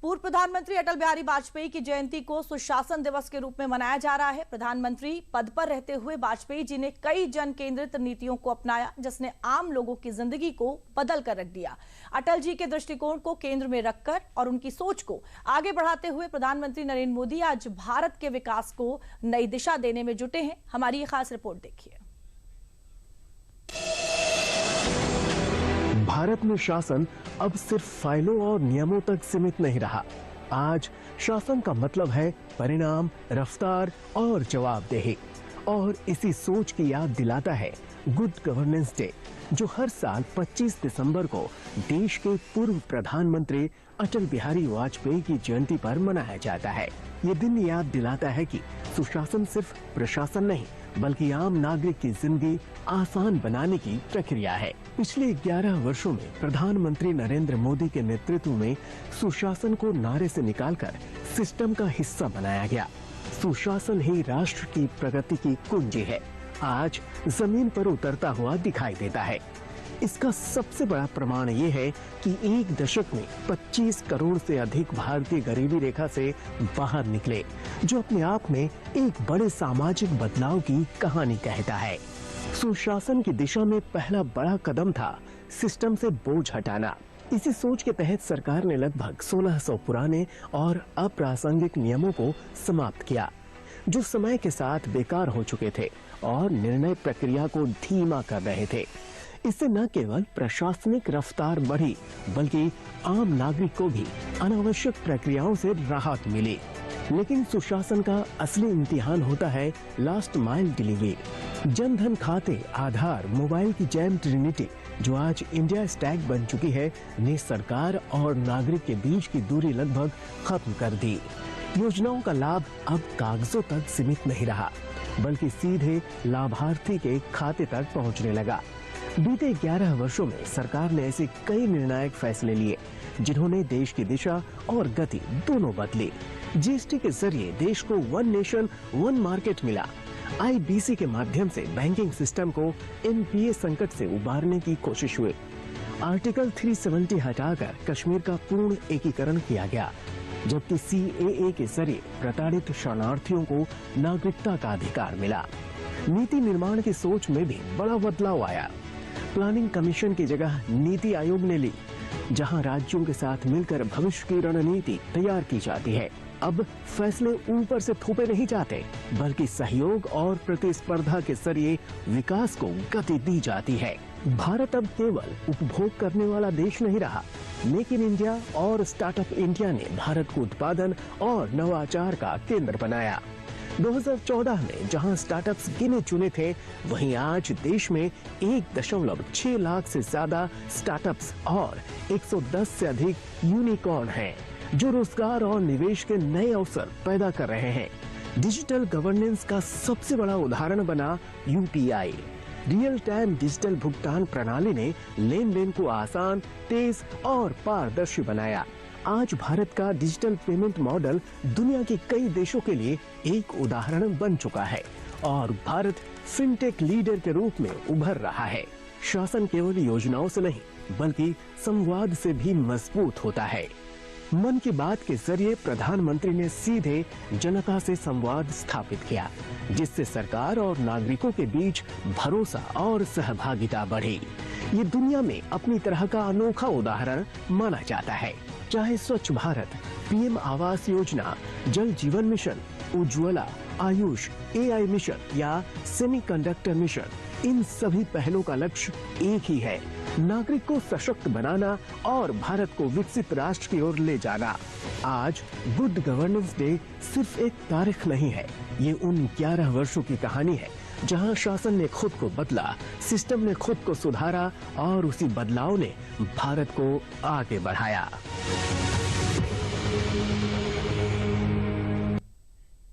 पूर्व प्रधानमंत्री अटल बिहारी वाजपेयी की जयंती को सुशासन दिवस के रूप में मनाया जा रहा है। प्रधानमंत्री पद पर रहते हुए वाजपेयी जी ने कई जन केंद्रित नीतियों को अपनाया, जिसने आम लोगों की जिंदगी को बदल कर रख दिया। अटल जी के दृष्टिकोण को केंद्र में रखकर और उनकी सोच को आगे बढ़ाते हुए प्रधानमंत्री नरेंद्र मोदी आज भारत के विकास को नई दिशा देने में जुटे हैं। हमारी ये खास रिपोर्ट देखिए। भारत में शासन अब सिर्फ फाइलों और नियमों तक सीमित नहीं रहा। आज शासन का मतलब है परिणाम, रफ्तार और जवाबदेही। और इसी सोच की याद दिलाता है गुड गवर्नेंस डे, जो हर साल 25 दिसंबर को देश के पूर्व प्रधानमंत्री अटल बिहारी वाजपेयी की जयंती पर मनाया जाता है। ये दिन याद दिलाता है कि सुशासन सिर्फ प्रशासन नहीं, बल्कि आम नागरिक की जिंदगी आसान बनाने की प्रक्रिया है। पिछले 11 वर्षों में प्रधानमंत्री नरेंद्र मोदी के नेतृत्व में सुशासन को नारे से निकालकर सिस्टम का हिस्सा बनाया गया। सुशासन ही राष्ट्र की प्रगति की कुंजी है। आज जमीन पर उतरता हुआ दिखाई देता है। इसका सबसे बड़ा प्रमाण ये है कि एक दशक में 25 करोड़ से अधिक भारतीय गरीबी रेखा से बाहर निकले, जो अपने आप में एक बड़े सामाजिक बदलाव की कहानी कहता है। सुशासन की दिशा में पहला बड़ा कदम था सिस्टम से बोझ हटाना। इसी सोच के तहत सरकार ने लगभग 1600 पुराने और अप्रासंगिक नियमों को समाप्त किया, जो समय के साथ बेकार हो चुके थे और निर्णय प्रक्रिया को धीमा कर रहे थे। इससे न केवल प्रशासनिक रफ्तार बढ़ी, बल्कि आम नागरिक को भी अनावश्यक प्रक्रियाओं से राहत मिली। लेकिन सुशासन का असली इम्तिहान होता है लास्ट माइल डिलीवरी। जनधन खाते, आधार, मोबाइल की जैम ट्रिनिटी, जो आज इंडिया स्टैक बन चुकी है, ने सरकार और नागरिक के बीच की दूरी लगभग खत्म कर दी। योजनाओं का लाभ अब कागजों तक सीमित नहीं रहा, बल्कि सीधे लाभार्थी के खाते तक पहुंचने लगा। बीते 11 वर्षों में सरकार ने ऐसे कई निर्णायक फैसले लिए, जिन्होंने देश की दिशा और गति दोनों बदली। जीएसटी के जरिए देश को वन नेशन वन मार्केट मिला। आईबीसी के माध्यम से बैंकिंग सिस्टम को एनपीए संकट से उबारने की कोशिश हुई। आर्टिकल 370 हटाकर कश्मीर का पूर्ण एकीकरण किया गया, जबकि सीएए के जरिए प्रताड़ित शरणार्थियों को नागरिकता का अधिकार मिला। नीति निर्माण की सोच में भी बड़ा बदलाव आया। प्लानिंग कमीशन की जगह नीति आयोग ने ली, जहां राज्यों के साथ मिलकर भविष्य की रणनीति तैयार की जाती है। अब फैसले ऊपर से थोपे नहीं जाते, बल्कि सहयोग और प्रतिस्पर्धा के जरिए विकास को गति दी जाती है। भारत अब केवल उपभोग करने वाला देश नहीं रहा। मेक इन इंडिया और स्टार्टअप इंडिया ने भारत को उत्पादन और नवाचार का केंद्र बनाया। 2014 में जहां स्टार्टअप्स गिने चुने थे, वहीं आज देश में 1.6 लाख से ज्यादा स्टार्टअप्स और 110 से अधिक यूनिकॉर्न हैं, जो रोजगार और निवेश के नए अवसर पैदा कर रहे हैं। डिजिटल गवर्नेंस का सबसे बड़ा उदाहरण बना यूपीआई। रियल टाइम डिजिटल भुगतान प्रणाली ने लेन देन को आसान, तेज और पारदर्शी बनाया। आज भारत का डिजिटल पेमेंट मॉडल दुनिया के कई देशों के लिए एक उदाहरण बन चुका है और भारत फिनटेक लीडर के रूप में उभर रहा है। शासन केवल योजनाओं से नहीं, बल्कि संवाद से भी मजबूत होता है। मन की बात के जरिए प्रधानमंत्री ने सीधे जनता से संवाद स्थापित किया, जिससे सरकार और नागरिकों के बीच भरोसा और सहभागिता बढ़ी। ये दुनिया में अपनी तरह का अनोखा उदाहरण माना जाता है। चाहे स्वच्छ भारत, पीएम आवास योजना, जल जीवन mission, Ujjwala, Ayush, AI mission या सेमीकंडक्टर मिशन, इन सभी पहलों का लक्ष्य एक ही है, नागरिक को सशक्त बनाना और भारत को विकसित राष्ट्र की ओर ले जाना। आज गुड गवर्नेंस डे सिर्फ एक तारीख नहीं है, ये उन 11 वर्षों की कहानी है, जहां शासन ने खुद को बदला, सिस्टम ने खुद को सुधारा और उसी बदलाव ने भारत को आगे बढ़ाया।